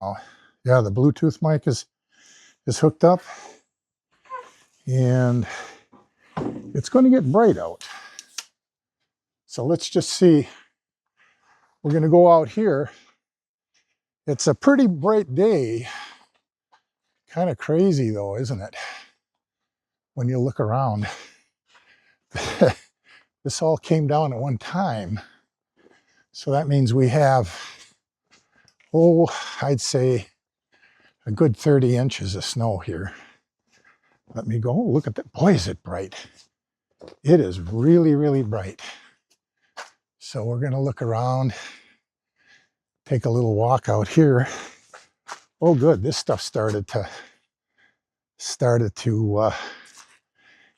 Oh, yeah, the Bluetooth mic is hooked up, and it's going to get bright out. So let's just see. We're going to go out here. It's a pretty bright day. Kind of crazy though, isn't it? When you look around. This all came down at one time. So that means we have, oh, I'd say a good 30 inches of snow here. Let me go. Look at that. Boy, is it bright. It is really, really bright. So we're going to look around, take a little walk out here. Oh, good. This stuff started to,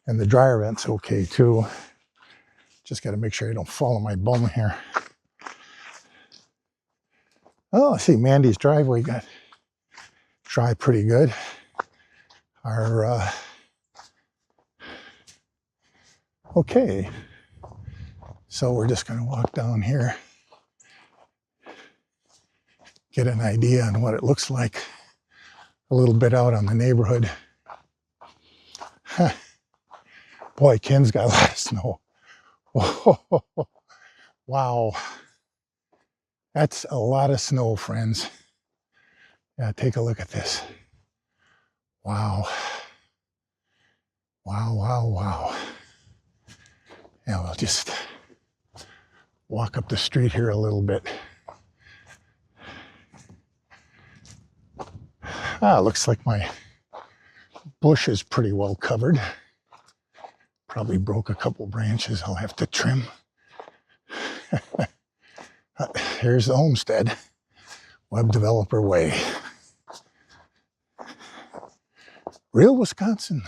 and the dryer vent's okay too. Just got to make sure I don't fall on my bum here. Oh, I see Mandy's driveway got dry pretty good. Our, okay. So we're just going to walk down here, get an idea on what it looks like a little bit out on the neighborhood. Huh. Boy, Ken's got a lot of snow. Whoa. Wow. That's a lot of snow, friends. Yeah, take a look at this. Wow. Wow, wow, wow. Yeah, we'll just walk up the street here a little bit. Looks like my bush is pretty well covered. Probably broke a couple branches I'll have to trim. Here's the homestead, Web Developer Way. Real Wisconsin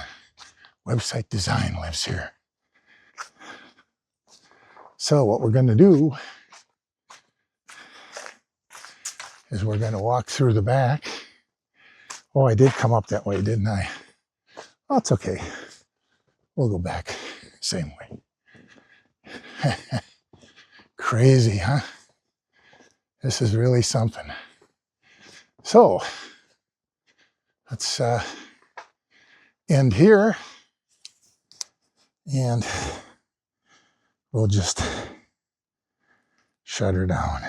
website design lives here. So what we're going to do is we're going to walk through the back. Oh, I did come up that way, didn't I? Oh, it's okay. We'll go back same way. Crazy, huh? This is really something. So let's end here, and we'll just shut her down.